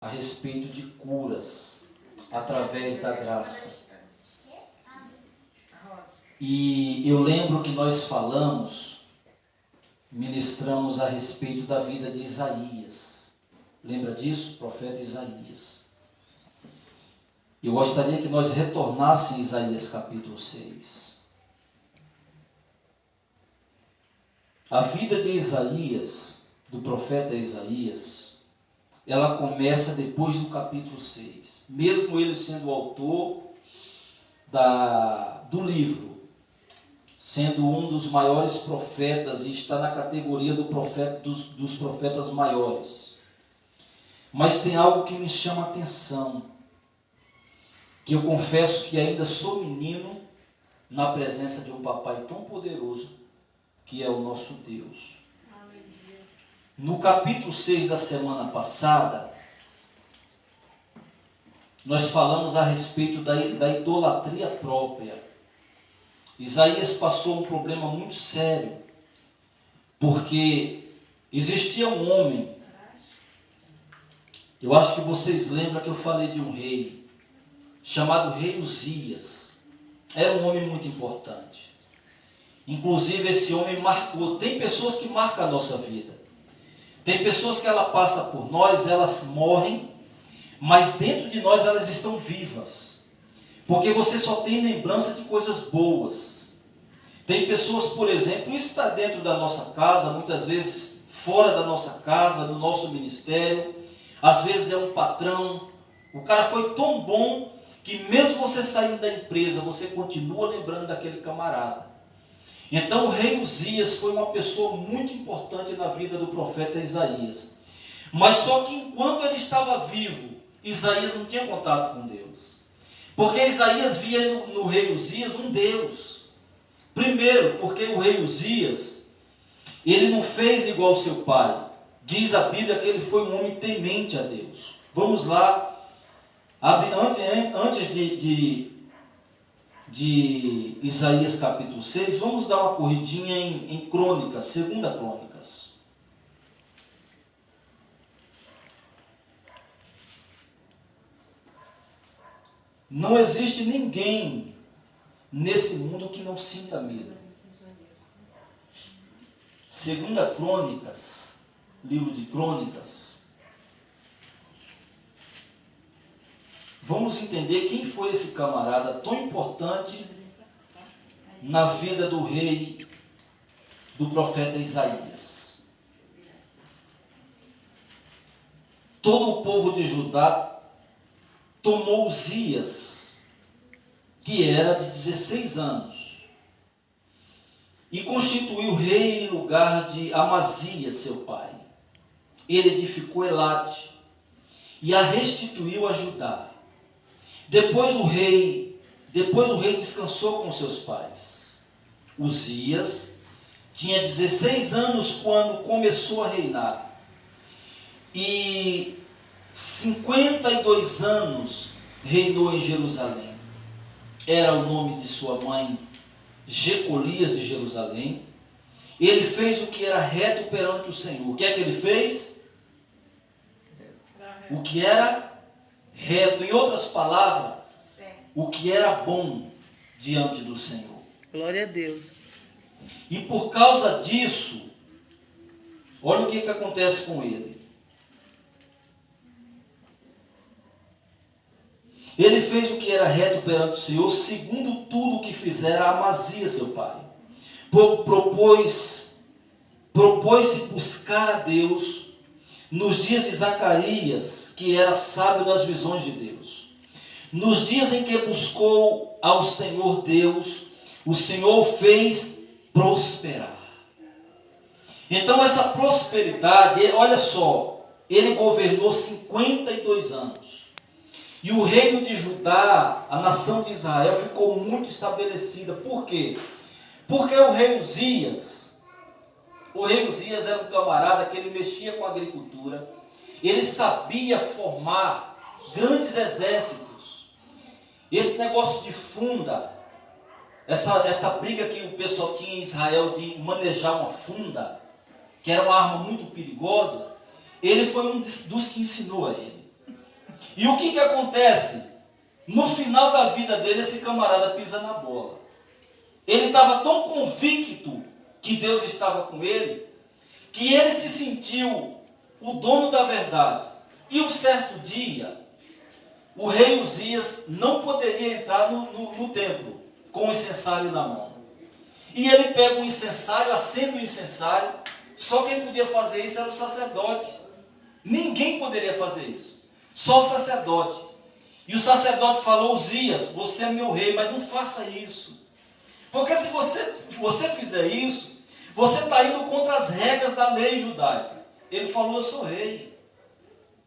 a respeito de curas através da graça. E eu lembro que nós ministramos a respeito da vida de Isaías. Lembra disso? Profeta Isaías. Eu gostaria que nós retornássemos em Isaías capítulo 6. A vida de Isaías, do profeta Isaías, ela começa depois do capítulo 6. Mesmo ele sendo o autor do livro, sendo um dos maiores profetas e está na categoria dos profetas maiores. Mas tem algo que me chama a atenção, que eu confesso que ainda sou menino na presença de um papai tão poderoso que é o nosso Deus. No capítulo 6 da semana passada, nós falamos a respeito da idolatria própria. Isaías passou um problema muito sério, porque existia um homem, eu acho que vocês lembram que eu falei de um rei, chamado rei Uzias. Era um homem muito importante. Inclusive esse homem marcou. Tem pessoas que marcam a nossa vida. Tem pessoas que ela passa por nós, elas morrem, mas dentro de nós elas estão vivas. Porque você só tem lembrança de coisas boas. Tem pessoas, por exemplo, isso está dentro da nossa casa, muitas vezes fora da nossa casa, do nosso ministério. Às vezes é um patrão. O cara foi tão bom que mesmo você saindo da empresa, você continua lembrando daquele camarada. Então o rei Uzias foi uma pessoa muito importante na vida do profeta Isaías. Mas só que enquanto ele estava vivo, Isaías não tinha contato com Deus. Porque Isaías via no rei Uzias um Deus. Primeiro, porque o rei Uzias, ele não fez igual ao seu pai. Diz a Bíblia que ele foi um homem temente a Deus. Vamos lá. Antes de Isaías capítulo 6, vamos dar uma corridinha em Crônicas, 2 Crônicas. Não existe ninguém nesse mundo que não sinta medo. 2 Crônicas, livro de Crônicas. Vamos entender quem foi esse camarada tão importante na vida do rei, do profeta Isaías. Todo o povo de Judá tomou Uzias, que era de 16 anos, e constituiu rei em lugar de Amazias, seu pai. Ele edificou Elate e a restituiu a Judá. Depois o rei descansou com seus pais. Uzias tinha 16 anos quando começou a reinar. E 52 anos reinou em Jerusalém. Era o nome de sua mãe, Jecolias de Jerusalém. Ele fez o que era reto perante o Senhor. O que é que ele fez? O que era reto. Em outras palavras, o que era bom diante do Senhor. Glória a Deus. E por causa disso, olha o que acontece com ele. Ele fez o que era reto perante o Senhor, segundo tudo o que fizera Amazias, seu pai. Propôs-se buscar a Deus nos dias de Zacarias, que era sábio nas visões de Deus. Nos dias em que buscou ao Senhor Deus, o Senhor o fez prosperar. Então essa prosperidade, olha só, ele governou 52 anos. E o reino de Judá, a nação de Israel, ficou muito estabelecida. Por quê? Porque o rei Uzias era um camarada que ele mexia com a agricultura. Ele sabia formar grandes exércitos. Esse negócio de funda, essa briga que o pessoal tinha em Israel de manejar uma funda, que era uma arma muito perigosa, ele foi um dos que ensinou a ele. E o que que acontece? No final da vida dele, esse camarada pisa na bola. Ele estava tão convicto que Deus estava com ele, que ele se sentiu o dono da verdade. E um certo dia, o rei Uzias não poderia entrar no templo com o incensário na mão. E ele pega o incensário, acende o incensário. Só quem podia fazer isso era o sacerdote. Ninguém poderia fazer isso. Só o sacerdote. E o sacerdote falou: Uzias, você é meu rei, mas não faça isso. Porque se você fizer isso, você está indo contra as regras da lei judaica. Ele falou: eu sou rei.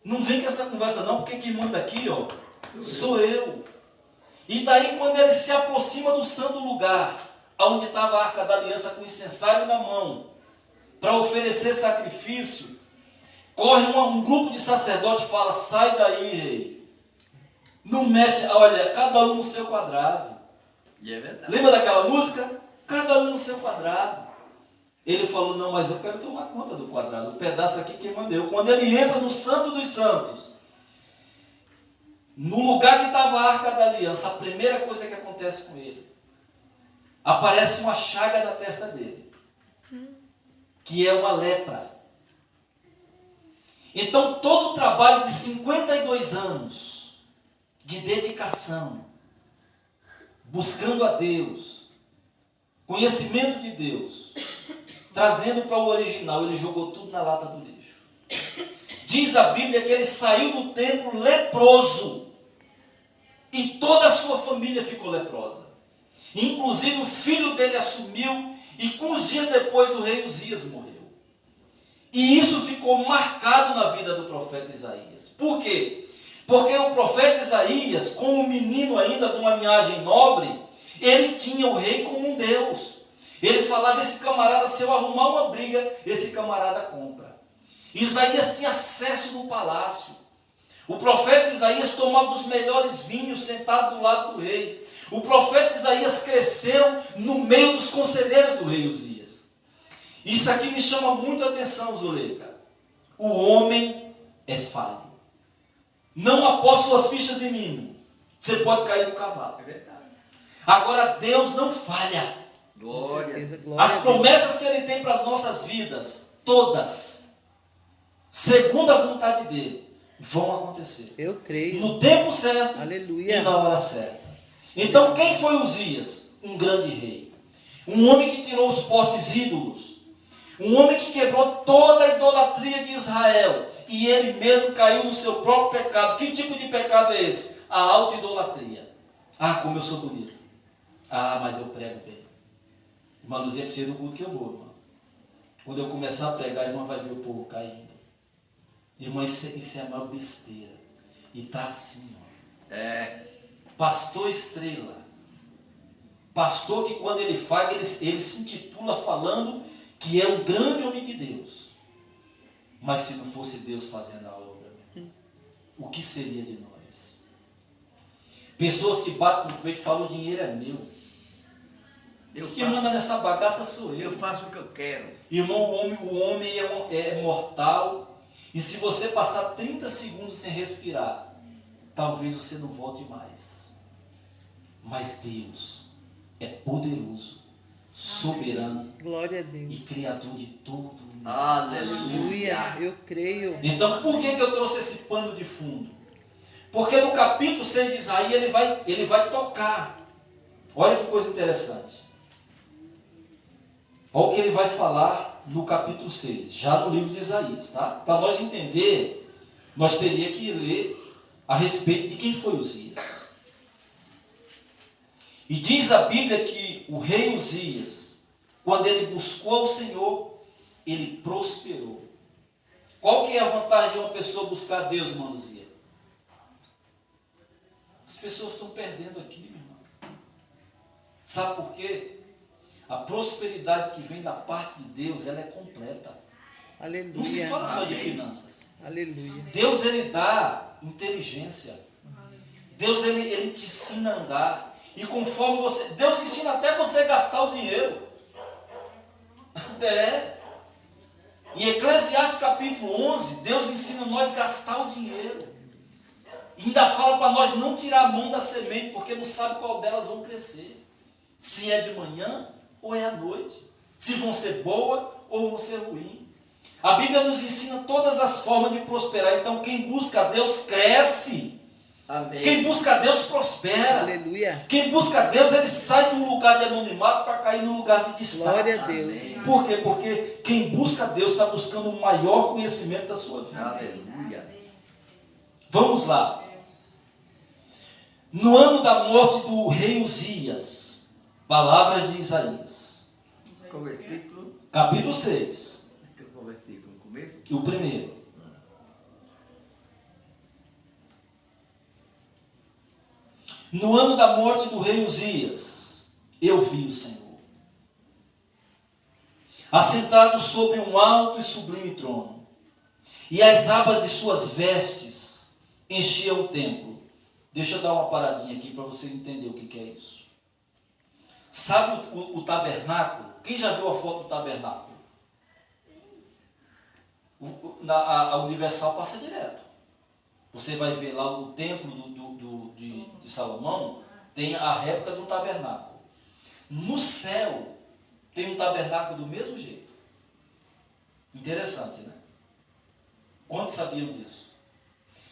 Não vem com essa conversa não, porque quem manda aqui, ó, sou eu. E daí quando ele se aproxima do santo lugar, onde estava a arca da aliança com o incensário na mão, para oferecer sacrifício, corre um grupo de sacerdotes e fala: sai daí, rei. Não mexe, olha, cada um no seu quadrado. E é verdade. Lembra daquela música? Cada um no seu quadrado. Ele falou: não, mas eu quero tomar conta do quadrado. O pedaço aqui quem mandou. Quando ele entra no Santo dos Santos, no lugar que estava a Arca da Aliança, a primeira coisa que acontece com ele, aparece uma chaga na testa dele, que é uma lepra. Então todo o trabalho de 52 anos, de dedicação, buscando a Deus, conhecimento de Deus, trazendo para o original, ele jogou tudo na lata do lixo. Diz a Bíblia que ele saiu do templo leproso, e toda a sua família ficou leprosa. Inclusive o filho dele assumiu, e com uns dias depois o rei Uzias morreu. E isso ficou marcado na vida do profeta Isaías. Por quê? Porque o profeta Isaías, como um menino ainda de uma linhagem nobre, ele tinha o rei como um Deus. Ele falava: esse camarada, se eu arrumar uma briga, esse camarada compra. Isaías tinha acesso no palácio. O profeta Isaías tomava os melhores vinhos sentado do lado do rei. O profeta Isaías cresceu no meio dos conselheiros do rei Uzias. Isso aqui me chama muito a atenção, Zuleika. O homem é falho. Não aposte suas fichas em mim. Você pode cair do cavalo. É verdade. Agora Deus não falha. Glória. As promessas que Ele tem para as nossas vidas, todas, segundo a vontade dEle, vão acontecer. Eu creio. No tempo certo. Aleluia. E na hora certa. Então quem foi Uzias? Um grande rei. Um homem que tirou os postes ídolos. Um homem que quebrou toda a idolatria de Israel. E ele mesmo caiu no seu próprio pecado. Que tipo de pecado é esse? A auto-idolatria. Ah, como eu sou bonito. Ah, mas eu prego bem. Irmã Luzia precisa do culto que eu vou, irmã. Quando eu começar a pregar, a irmã vai ver o povo caindo. Irmã, isso é a maior besteira. E está assim, ó. Pastor estrela. Pastor que quando ele fala, ele se intitula falando que é um grande homem de Deus. Mas se não fosse Deus fazendo a obra, o que seria de nós? Pessoas que batem no peito e falam: o dinheiro é meu. Quem manda nessa bagaça sou eu. Eu faço o que eu quero. Irmão, o homem é mortal. E se você passar 30 segundos sem respirar, talvez você não volte mais. Mas Deus é poderoso, soberano, glória a Deus, e criador de tudo. Aleluia. Eu creio. Então, por que eu trouxe esse pano de fundo? Porque no capítulo 6 de Isaías ele vai tocar. Olha que coisa interessante. Olha o que ele vai falar no capítulo 6, já no livro de Isaías, tá? Para nós entender, nós teríamos que ler a respeito de quem foi Uzias. E diz a Bíblia que o rei Uzias, quando ele buscou ao Senhor, ele prosperou. Qual que é a vantagem de uma pessoa buscar a Deus, irmão Luzia? As pessoas estão perdendo aqui, meu irmão. Sabe por quê? A prosperidade que vem da parte de Deus, ela é completa. Aleluia. Não se fala só de finanças. Aleluia. Deus, ele dá inteligência. Deus, ele te ensina a andar. E conforme você... Deus ensina até você gastar o dinheiro. Em Eclesiastes capítulo 11, Deus ensina nós a gastar o dinheiro. Ainda fala para nós não tirar a mão da semente, porque não sabe qual delas vão crescer. Se é de manhã ou é à noite. Se vão ser boas ou vão ser ruins. A Bíblia nos ensina todas as formas de prosperar. Então quem busca a Deus cresce. Amém. Quem busca a Deus prospera. Aleluia. Quem busca a Deus, ele sai de um lugar de anonimato para cair num lugar de destaque. Glória a Deus. Amém. Por quê? Porque quem busca a Deus está buscando um maior conhecimento da sua vida. Aleluia. Vamos lá. No ano da morte do rei Uzias, palavras de Isaías, Qual versículo? capítulo 6, Qual versículo? No começo? o primeiro. No ano da morte do rei Uzias, eu vi o Senhor, assentado sobre um alto e sublime trono, e as abas de suas vestes enchiam o templo. Deixa eu dar uma paradinha aqui para você entender o que é isso. Sabe o tabernáculo? Quem já viu a foto do tabernáculo? A Universal passa direto. Você vai ver lá o templo de Salomão, tem a réplica do tabernáculo. No céu, tem um tabernáculo do mesmo jeito. Interessante, né? Quantos sabiam disso?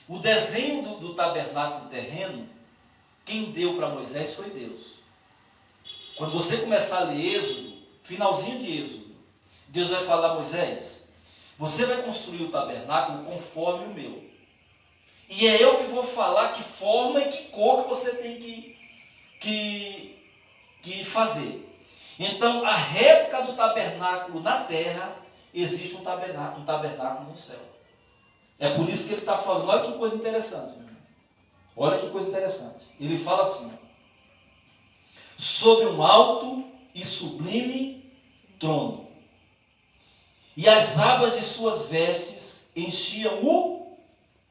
O desenho do tabernáculo terreno, quem deu para Moisés foi Deus. Quando você começar a ler Êxodo, finalzinho de Êxodo, Deus vai falar: Moisés, você vai construir o tabernáculo conforme o meu. E é eu que vou falar que forma e que cor que você tem que fazer. Então, a réplica do tabernáculo na terra, existe um tabernáculo no céu. É por isso que ele está falando. Olha que coisa interessante, meu irmão. Olha que coisa interessante. Ele fala assim: sobre um alto e sublime trono, e as abas de suas vestes enchiam o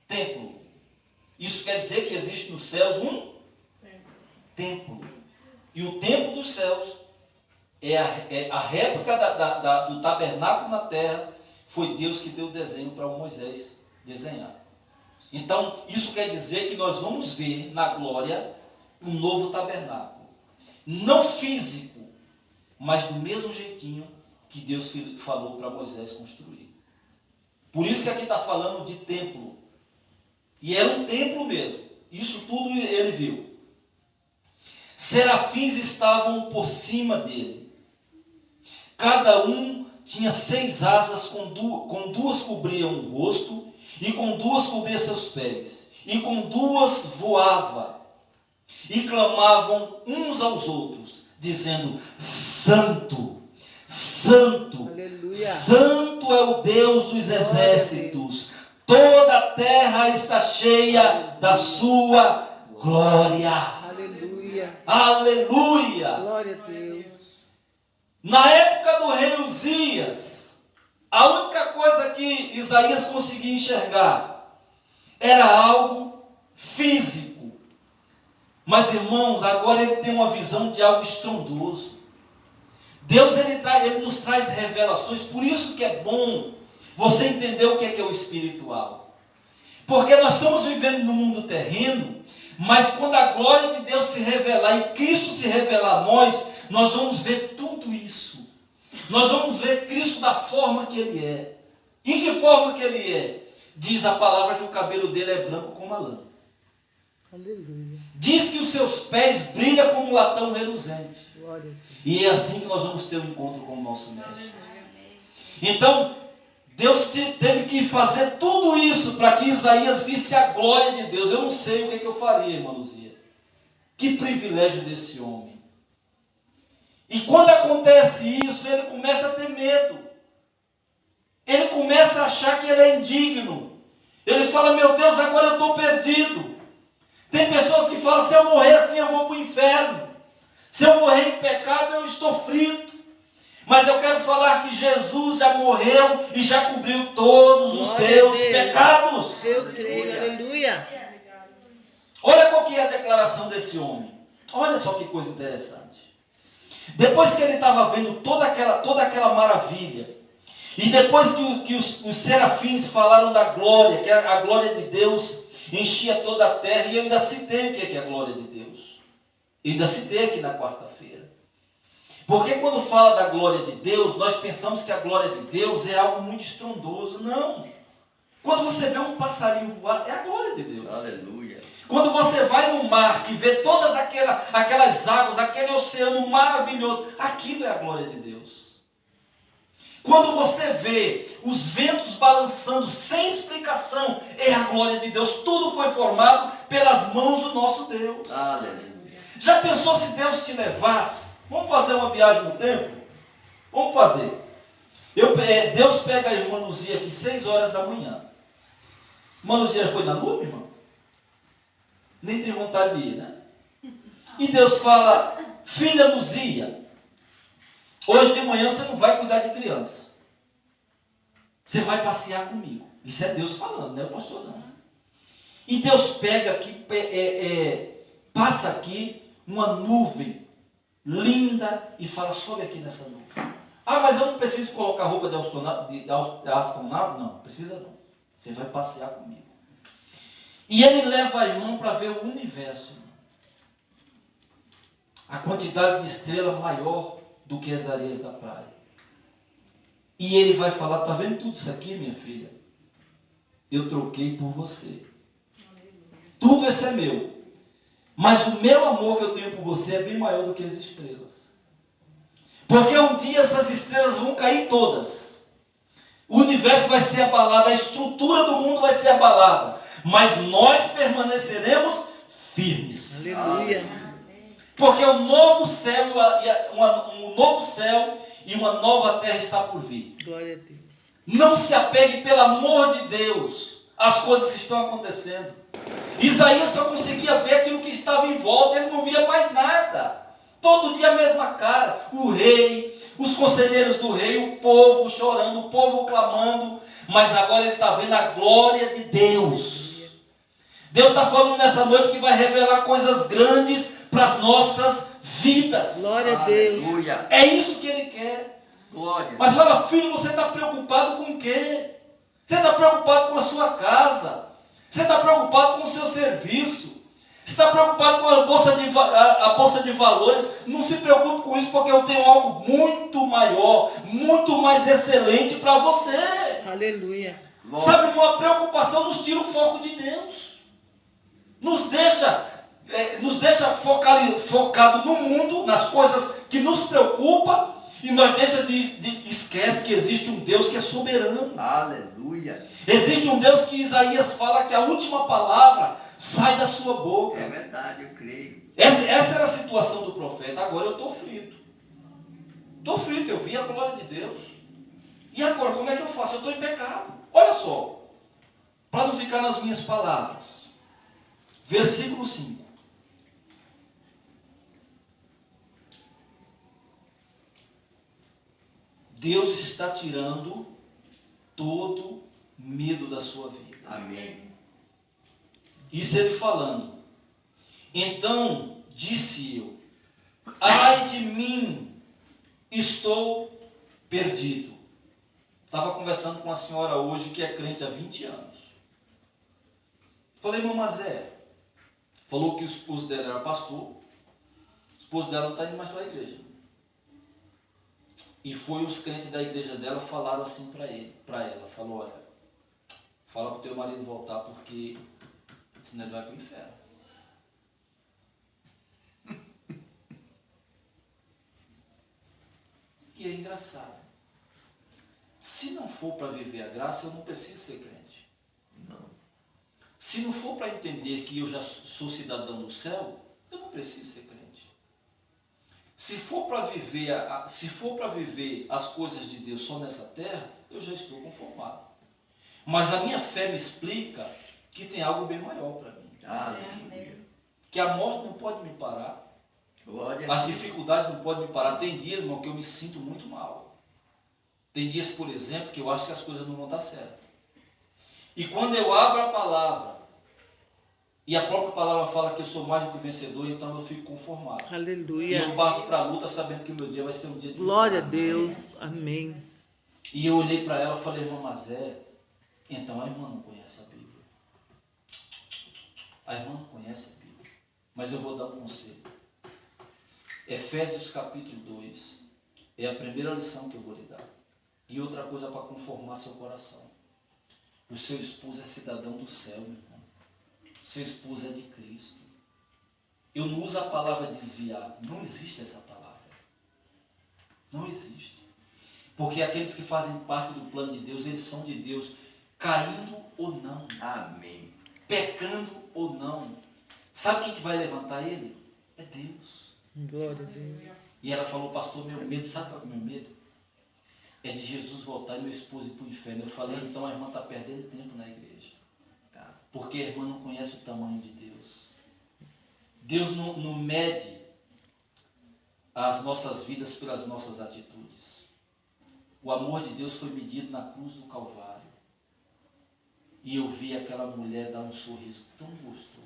templo. Isso quer dizer que existe nos céus um templo. E o templo dos céus é a réplica do tabernáculo na terra. Foi Deus que deu o desenho para o Moisés desenhar. Então, isso quer dizer que nós vamos ver na glória um novo tabernáculo. Não físico, mas do mesmo jeitinho que Deus falou para Moisés construir. Por isso que aqui está falando de templo. E era um templo mesmo. Isso tudo ele viu. Serafins estavam por cima dele. Cada um tinha 6 asas, com duas cobriam o rosto, e com 2 cobria seus pés, e com 2 voava, e clamavam uns aos outros, dizendo: Santo, Santo, Aleluia. Santo é o Deus dos exércitos, toda a terra está cheia da sua glória. Aleluia. Aleluia! Glória a Deus. Na época do rei Uzias, a única coisa que Isaías conseguia enxergar era algo físico. Mas, irmãos, agora ele tem uma visão de algo estrondoso. Deus ele nos traz revelações, por isso que é bom você entender o que é o espiritual. Porque nós estamos vivendo no mundo terreno, mas quando a glória de Deus se revelar e Cristo se revelar a nós vamos ver tudo isso. Nós vamos ver Cristo da forma que Ele é. E que forma que Ele é? Diz a palavra que o cabelo dele é branco como a lã. Aleluia. Diz que os seus pés brilham como um latão reluzente. Glória a Deus. E é assim que nós vamos ter um encontro com o nosso Mestre. Então, Deus teve que fazer tudo isso para que Isaías visse a glória de Deus. Eu não sei o que eu faria, irmã Luzia. Que privilégio desse homem. E quando acontece isso, ele começa a ter medo. Ele começa a achar que ele é indigno. Ele fala: meu Deus, agora eu estou perdido. Tem pessoas que falam: se eu morrer assim eu vou para o inferno. Se eu morrer em pecado eu estou frito. Mas eu quero falar que Jesus já morreu e já cobriu todos os Glória seus a Deus. pecados. Eu creio. Aleluia. Olha qual que é a declaração desse homem. Olha só que coisa interessante. Depois que ele estava vendo toda aquela maravilha, e depois que os serafins falaram da glória, que é a glória de Deus, enchia toda a terra, e eu ainda citei o que é a glória de Deus. Eu ainda citei aqui na quarta-feira. Porque quando fala da glória de Deus, nós pensamos que a glória de Deus é algo muito estrondoso. Não. Quando você vê um passarinho voar, é a glória de Deus. Aleluia. Quando você vai no mar, que vê todas aquelas águas, aquele oceano maravilhoso, aquilo é a glória de Deus. Quando você vê os ventos balançando sem explicação, é a glória de Deus. Tudo foi formado pelas mãos do nosso Deus. Aleluia. Já pensou se Deus te levasse? Vamos fazer uma viagem no tempo? Vamos fazer. Deus pega a irmã Luzia aqui 6 horas da manhã. Irmã Luzia foi na lua, irmão? Nem tem vontade de ir, né? E Deus fala: filha Luzia, hoje de manhã você não vai cuidar de criança. Você vai passear comigo. Isso é Deus falando, não é o pastor não. E Deus pega aqui, passa aqui uma nuvem linda e fala: sobe aqui nessa nuvem. Ah, mas eu não preciso colocar roupa de astronauta? Não, precisa não. Você vai passear comigo. E ele leva a irmã para ver o universo. A quantidade de estrela maior do que as areias da praia. E ele vai falar: está vendo tudo isso aqui, minha filha? Eu troquei por você. Tudo isso é meu. Mas o meu amor que eu tenho por você é bem maior do que as estrelas. Porque um dia essas estrelas vão cair todas. O universo vai ser abalado, a estrutura do mundo vai ser abalada. Mas nós permaneceremos firmes. Aleluia. Porque um novo céu e uma nova terra está por vir. Glória a Deus. Não se apegue, pelo amor de Deus, às coisas que estão acontecendo. Isaías só conseguia ver aquilo que estava em volta, ele não via mais nada. Todo dia a mesma cara, o rei, os conselheiros do rei, o povo chorando, o povo clamando, mas agora ele está vendo a glória de Deus. Deus está falando nessa noite que vai revelar coisas grandes para as nossas vidas. Glória a Deus. Aleluia. É isso que ele quer. Glória. Mas fala: filho, você está preocupado com o quê? Você está preocupado com a sua casa? Você está preocupado com o seu serviço? Você está preocupado com a bolsa de valores? Não se preocupe com isso, porque eu tenho algo muito maior, muito mais excelente para você. Aleluia. Glória. Sabe, uma preocupação nos tira o foco de Deus. Nos deixa focado no mundo, nas coisas que nos preocupam, e nós esquece que existe um Deus que é soberano. Aleluia. Existe um Deus que Isaías fala que a última palavra sai da sua boca. É verdade, eu creio. Essa era a situação do profeta. Agora eu estou frito. Estou frito, eu vi a glória de Deus. E agora, como é que eu faço? Eu estou em pecado. Olha só, para não ficar nas minhas palavras. Versículo 5. Deus está tirando todo medo da sua vida. Amém. Isso ele falando. Então disse eu: ai de mim, estou perdido. Estava conversando com uma senhora hoje que é crente há 20 anos. Falei: mamazé. Falou que o esposo dela era pastor. O esposo dela não está indo mais para a igreja. E foi os crentes da igreja dela falaram assim para ela. Falou: olha, fala para o teu marido voltar, porque senão ele vai para o inferno. E é engraçado. Se não for para viver a graça, eu não preciso ser crente. Não. Se não for para entender que eu já sou cidadão do céu, eu não preciso ser crente. Se for para viver as coisas de Deus só nessa terra, eu já estou conformado. Mas a minha fé me explica que tem algo bem maior para mim. Aleluia. Que a morte não pode me parar. Glória. As dificuldades não podem me parar. Tem dias, irmão, que eu me sinto muito mal. Tem dias, por exemplo, que eu acho que as coisas não vão dar certo. E quando eu abro a palavra, e a própria palavra fala que eu sou mais do que vencedor, então eu fico conformado. E Aleluia. eu parto para a luta sabendo que o meu dia vai ser um dia de Glória a vitória. Deus. Amém. E eu olhei para ela e falei: irmã Mazé, então a irmã não conhece a Bíblia. A irmã não conhece a Bíblia, mas eu vou dar um conselho. Efésios capítulo 2 é a primeira lição que eu vou lhe dar. E outra coisa para conformar seu coração. O seu esposo é cidadão do céu, meu irmão. O seu esposo é de Cristo. Eu não uso a palavra desviar. Não existe essa palavra. Não existe. Porque aqueles que fazem parte do plano de Deus, eles são de Deus, caindo ou não. Amém. Pecando ou não. Sabe quem que vai levantar ele? É Deus. Glória a Deus. E ela falou, pastor, meu medo, sabe qual é o meu medo? É de Jesus voltar e meu esposo ir para o inferno. Eu falei, então a irmã está perdendo tempo na igreja. Tá. Porque a irmã não conhece o tamanho de Deus. Deus não mede as nossas vidas pelas nossas atitudes. O amor de Deus foi medido na cruz do Calvário. E eu vi aquela mulher dar um sorriso tão gostoso.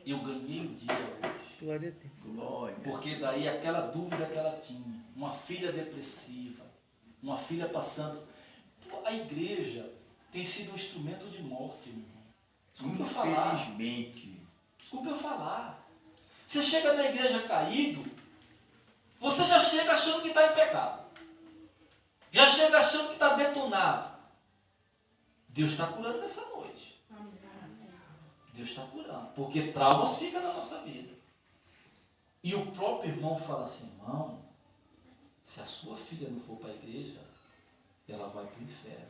Eu ganhei o dia hoje. Glória a Deus. Glória. Porque daí aquela dúvida que ela tinha, uma filha depressiva, uma filha passando. A igreja tem sido um instrumento de morte, meu irmão. Desculpa eu falar. Infelizmente. Desculpa eu falar. Você chega na igreja caído, você já chega achando que está em pecado. Já chega achando que está detonado. Deus está curando nessa noite. Deus está curando. Porque traumas ficam na nossa vida. E o próprio irmão fala assim, irmão, se a sua filha não for para a igreja, ela vai para o inferno.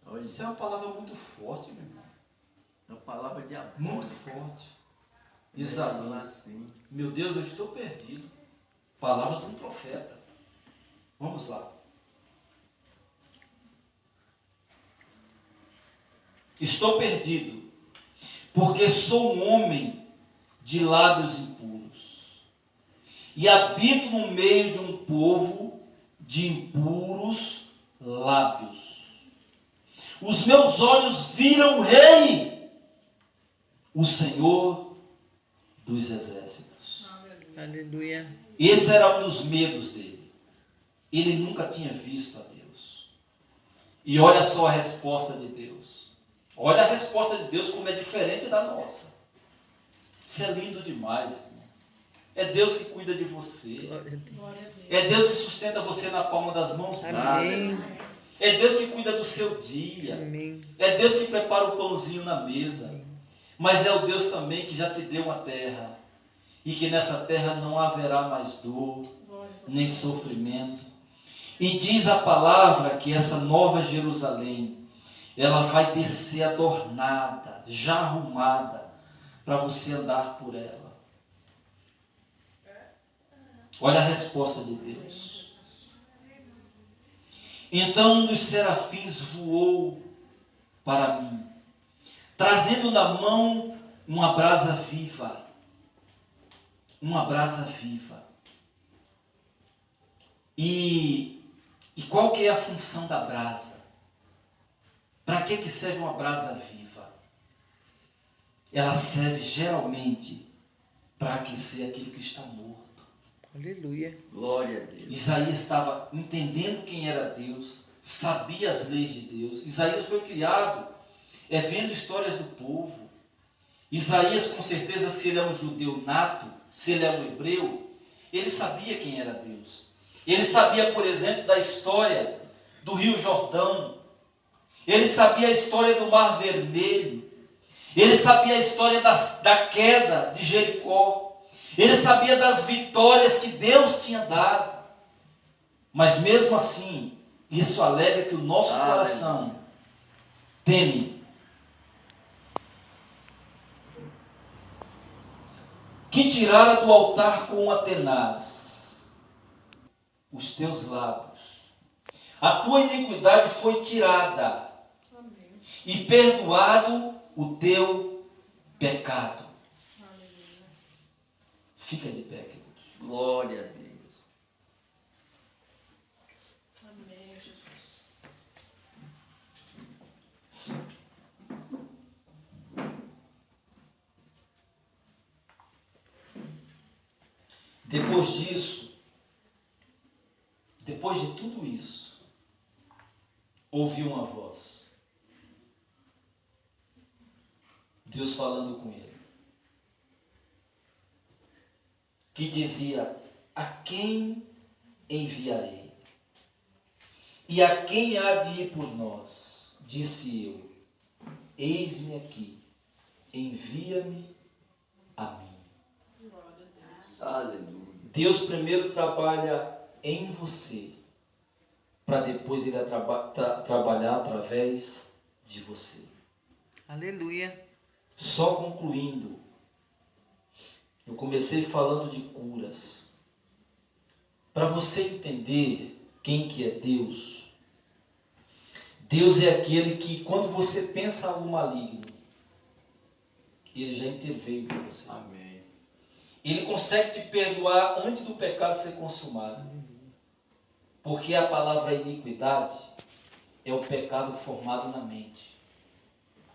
Olha, Isso é uma palavra muito forte, meu irmão. é uma palavra de amor. Muito forte. Falar Isaías, assim. meu Deus, eu estou perdido. Palavras de um profeta. Vamos lá. Estou perdido, porque sou um homem de lábios impuros, e habito no meio de um povo de impuros lábios. Os meus olhos viram o Rei, o Senhor dos exércitos. Aleluia. Esse era um dos medos dele. Ele nunca tinha visto a Deus. E olha só a resposta de Deus. Olha a resposta de Deus como é diferente da nossa. Isso é lindo demais, irmão. É Deus que cuida de você. Glória a Deus. É Deus que sustenta você na palma das mãos dele. Amém. É Deus que cuida do seu dia. Amém. É Deus que prepara o pãozinho na mesa. Mas é o Deus também que já te deu uma terra. E que nessa terra não haverá mais dor, nem sofrimento. E diz a palavra que essa nova Jerusalém, ela vai descer adornada, já arrumada, para você andar por ela. Olha a resposta de Deus. Então um dos serafins voou para mim, trazendo na mão uma brasa viva. Uma brasa viva. E qual que é a função da brasa? Para que serve uma brasa viva? Ela serve geralmente para aquecer aquilo que está morto. Aleluia. Glória a Deus. Isaías estava entendendo quem era Deus, sabia as leis de Deus. Isaías foi criado vendo histórias do povo. Isaías, com certeza, se ele é um judeu nato, se ele é um hebreu, ele sabia quem era Deus. Ele sabia, por exemplo, da história do Rio Jordão. Ele sabia a história do Mar Vermelho. Ele sabia a história da queda de Jericó. Ele sabia das vitórias que Deus tinha dado. Mas mesmo assim, isso alega que o nosso coração teme. Que tirara do altar com uma tenaz os teus lábios. A tua iniquidade foi tirada. Amém. E perdoado o teu pecado. Aleluia. Fica de pé, queridos. Glória a Deus. Amém, Jesus. Depois disso, depois de tudo isso, ouvi uma voz. Deus falando com ele, que dizia: a quem enviarei? E a quem há de ir por nós? Disse eu: eis-me aqui, envia-me a mim. Aleluia. Deus primeiro trabalha em você, para depois ele trabalhar através de você. Aleluia. Só concluindo, eu comecei falando de curas. Para você entender quem que é Deus, Deus é aquele que, quando você pensa algo maligno, ele já interveio por você. Amém. Ele consegue te perdoar antes do pecado ser consumado. Porque a palavra iniquidade é o pecado formado na mente.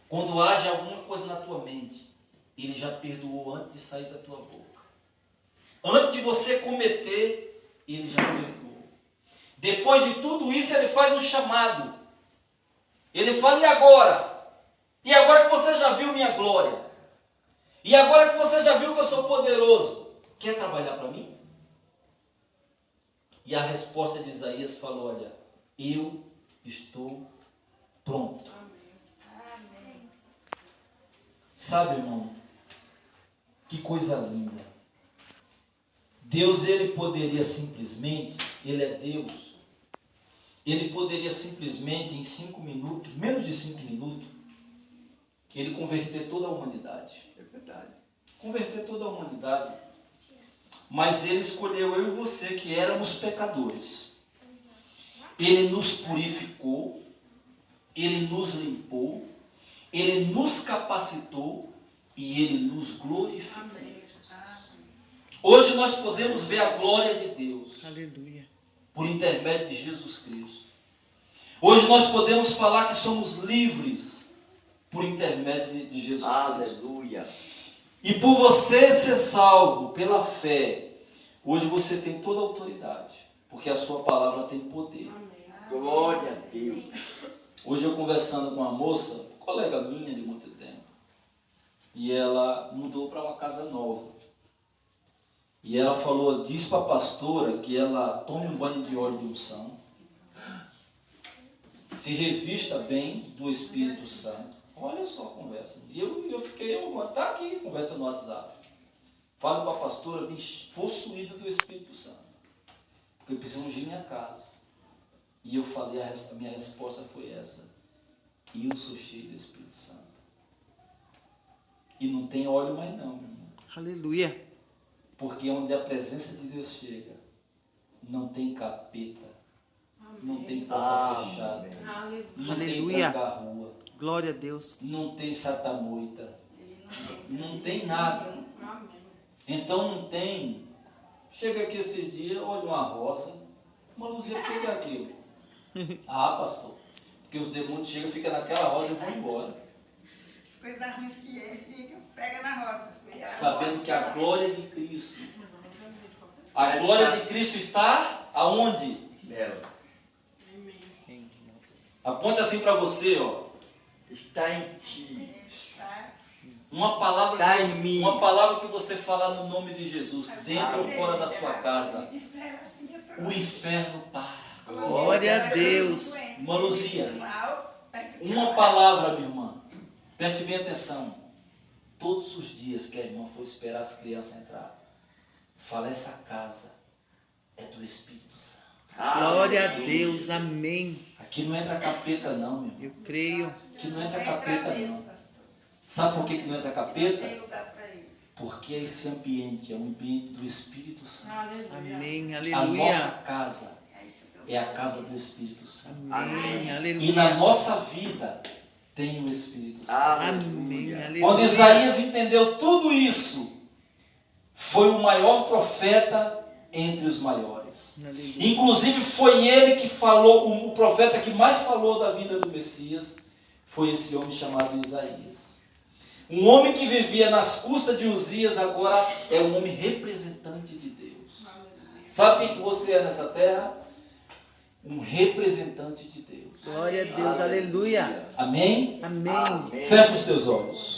Quando age alguma coisa na tua mente, ele já perdoou antes de sair da tua boca. Antes de você cometer, ele já perdoou. Depois de tudo isso, ele faz um chamado. Ele fala: e agora? E agora que você já viu minha glória? E agora que você já viu que eu sou poderoso, quer trabalhar para mim? E a resposta de Isaías falou: olha, eu estou pronto. Amém. Sabe, irmão, que coisa linda. Deus, ele poderia simplesmente, ele é Deus, ele poderia simplesmente em 5 minutos, menos de 5 minutos, ele converter toda a humanidade. É verdade. Converter toda a humanidade. Mas ele escolheu eu e você, que éramos pecadores. Ele nos purificou, ele nos limpou, ele nos capacitou e ele nos glorificou. Amém, Jesus. Hoje nós podemos ver a glória de Deus Aleluia. por intermédio de Jesus Cristo. Hoje nós podemos falar que somos livres por intermédio de Jesus Cristo. Aleluia. E por você ser salvo pela fé, hoje você tem toda a autoridade, porque a sua palavra tem poder. Amém. Glória a Deus. Hoje eu conversando com uma moça, colega minha de muito tempo, e ela mudou para uma casa nova. E ela falou, diz para a pastora que ela tome um banho de óleo de unção, se revista bem do Espírito Santo. Olha só a conversa. E eu fiquei, tá aqui, conversa no WhatsApp. Falo com a pastora, vim possuído do Espírito Santo, porque eu preciso ungir minha casa. E eu falei, a minha resposta foi essa: eu sou cheio do Espírito Santo. E não tem óleo mais não, meu irmão. Aleluia. Porque onde a presença de Deus chega, não tem capeta, não tem porta fechada, Aleluia. não tem Aleluia. tranca-rua, Glória a Deus. não tem satamoita, não tem nada. Amém. Então não tem. Chega aqui esses dias, olha uma rosa, uma luzinha, o que é aquilo? Ah, pastor, porque os demônios chegam, ficam naquela rosa e vão embora. As coisas ruins que ele fica, pega na roda. Sabendo que a glória de Cristo, a glória de Cristo está aonde? Nela. Aponta assim para você, ó. Está em ti. Uma palavra, Está que em você, mim. uma palavra que você falar no nome de Jesus, dentro ou fora da sua casa, o inferno para. Glória a Deus. Uma luzinha. Uma palavra, minha irmã. Preste bem atenção. Todos os dias que a irmã for esperar as crianças entrar, fala, essa casa é do Espírito Santo. Glória a Deus. Amém. Aqui não entra capeta não, meu irmão. Eu creio. Aqui não entra capeta não. Sabe por que não entra capeta? Tem lugar para ele. Porque esse ambiente é um ambiente do Espírito Santo. Aleluia. Amém. A Aleluia. nossa casa É isso que eu é a casa do Espírito Santo. Amém. E na Aleluia. nossa vida tem o Espírito Santo. Amém. Aleluia. Quando Aleluia. Isaías entendeu tudo isso, foi o maior profeta entre os maiores. Aleluia. Inclusive foi ele que falou, o profeta que mais falou da vida do Messias, foi esse homem chamado Isaías. Um homem que vivia nas custas de Uzias, agora é um homem representante de Deus. Sabe quem que você é nessa terra? Um representante de Deus. Glória a Deus. Aleluia. Amém? Amém. Amém. Feche os teus olhos.